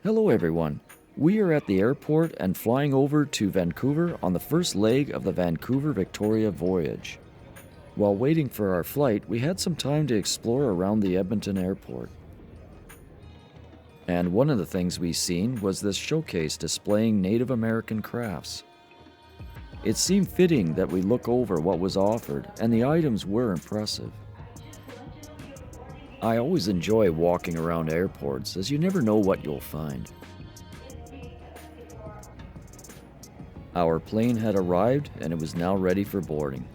Hello everyone. We are at the airport and flying over to Vancouver on the first leg of the Vancouver-Victoria voyage. While waiting for our flight, we had some time to explore around the Edmonton airport. And one of the things we seen was this showcase displaying Native American crafts. It seemed fitting that we look over what was offered, and the items were impressive. I always enjoy walking around airports as you never know what you'll find. Our plane had arrived and it was now ready for boarding.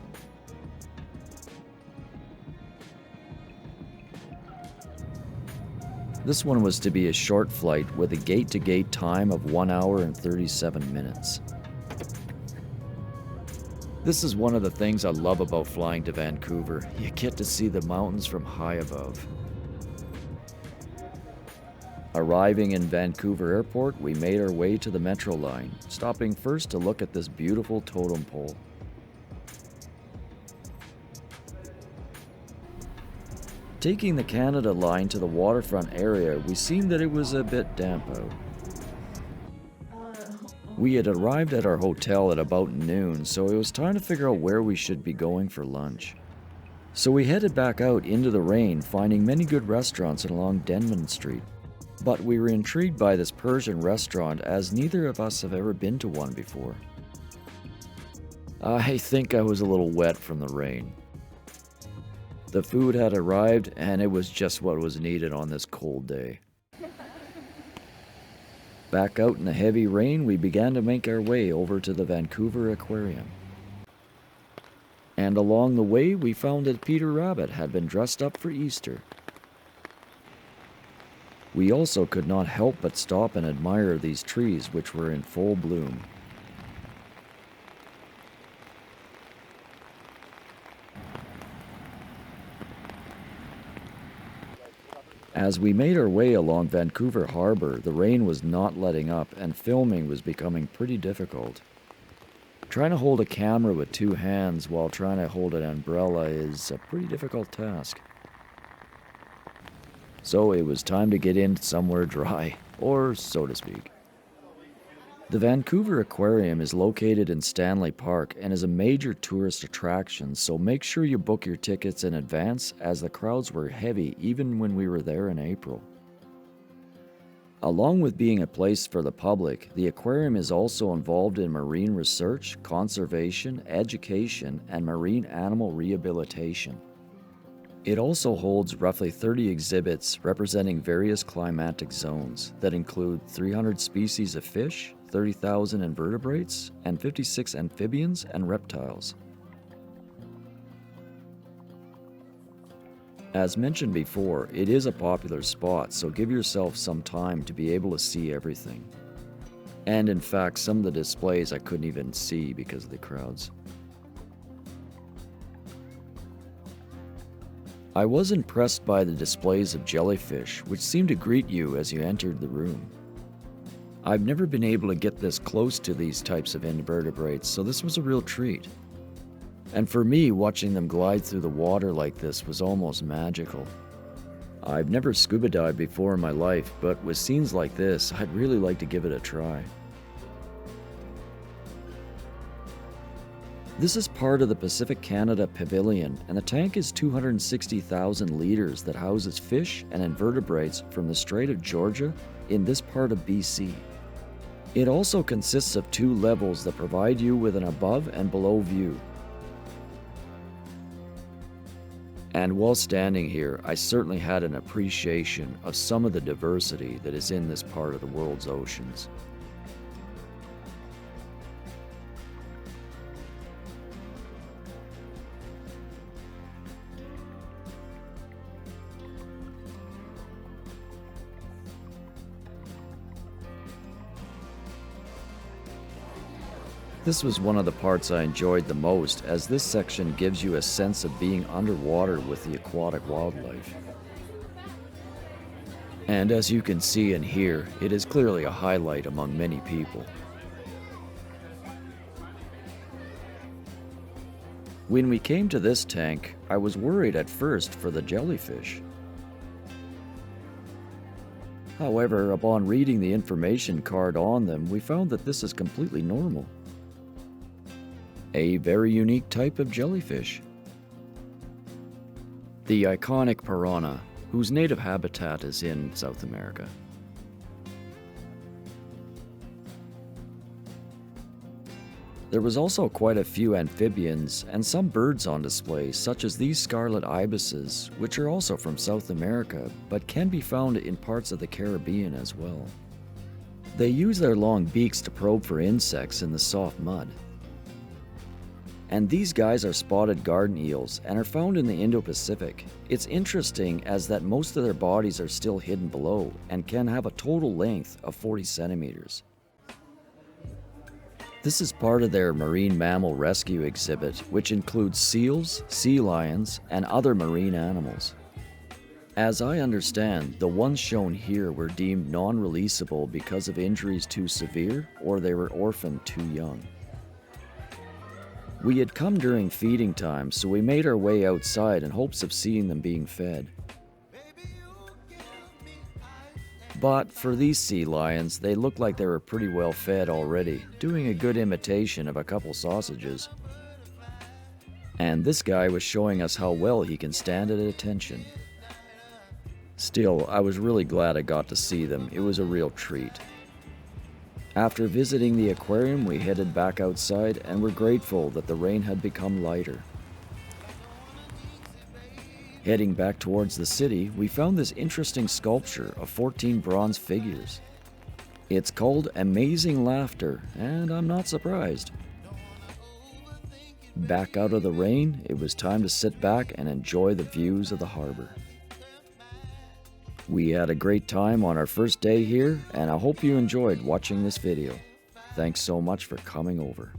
This one was to be a short flight with a gate-to-gate time of 1 hour and 37 minutes. This is one of the things I love about flying to Vancouver. You get to see the mountains from high above. Arriving in Vancouver Airport, we made our way to the Metro line, stopping first to look at this beautiful totem pole. Taking the Canada line to the waterfront area, we seen that it was a bit damp out. We had arrived at our hotel at about noon, so it was time to figure out where we should be going for lunch. So we headed back out into the rain, finding many good restaurants along Denman Street. But we were intrigued by this Persian restaurant as neither of us have ever been to one before. I think I was a little wet from the rain. The food had arrived and it was just what was needed on this cold day. Back out in the heavy rain, we began to make our way over to the Vancouver Aquarium. And along the way, we found that Peter Rabbit had been dressed up for Easter. We also could not help but stop and admire these trees which were in full bloom. As we made our way along Vancouver Harbor, the rain was not letting up and filming was becoming pretty difficult. Trying to hold a camera with two hands while trying to hold an umbrella is a pretty difficult task. So it was time to get in somewhere dry, or so to speak. The Vancouver Aquarium is located in Stanley Park and is a major tourist attraction, so make sure you book your tickets in advance as the crowds were heavy even when we were there in April. Along with being a place for the public, the aquarium is also involved in marine research, conservation, education, and marine animal rehabilitation. It also holds roughly 30 exhibits representing various climatic zones that include 300 species of fish, 30,000 invertebrates, and 56 amphibians and reptiles. As mentioned before, it is a popular spot, so give yourself some time to be able to see everything. And in fact, some of the displays I couldn't even see because of the crowds. I was impressed by the displays of jellyfish, which seemed to greet you as you entered the room. I've never been able to get this close to these types of invertebrates, so this was a real treat. And for me, watching them glide through the water like this was almost magical. I've never scuba dived before in my life, but with scenes like this, I'd really like to give it a try. This is part of the Pacific Canada Pavilion, and the tank is 260,000 liters that houses fish and invertebrates from the Strait of Georgia in this part of BC. It also consists of 2 levels that provide you with an above and below view. And while standing here, I certainly had an appreciation of some of the diversity that is in this part of the world's oceans. This was one of the parts I enjoyed the most, as this section gives you a sense of being underwater with the aquatic wildlife. And as you can see and hear, it is clearly a highlight among many people. When we came to this tank, I was worried at first for the jellyfish. However, upon reading the information card on them, we found that this is completely normal. A very unique type of jellyfish. The iconic piranha, whose native habitat is in South America. There was also quite a few amphibians and some birds on display, such as these scarlet ibises, which are also from South America, but can be found in parts of the Caribbean as well. They use their long beaks to probe for insects in the soft mud. And these guys are spotted garden eels and are found in the Indo-Pacific. It's interesting as that most of their bodies are still hidden below and can have a total length of 40 centimeters. This is part of their marine mammal rescue exhibit, which includes seals, sea lions, and other marine animals. As I understand, the ones shown here were deemed non-releasable because of injuries too severe or they were orphaned too young. We had come during feeding time, so we made our way outside in hopes of seeing them being fed. But for these sea lions, they looked like they were pretty well fed already, doing a good imitation of a couple sausages. And this guy was showing us how well he can stand at attention. Still, I was really glad I got to see them. It was a real treat. After visiting the aquarium, we headed back outside and were grateful that the rain had become lighter. Heading back towards the city, we found this interesting sculpture of 14 bronze figures. It's called Amazing Laughter, and I'm not surprised. Back out of the rain, it was time to sit back and enjoy the views of the harbor. We had a great time on our first day here, and I hope you enjoyed watching this video. Thanks so much for coming over.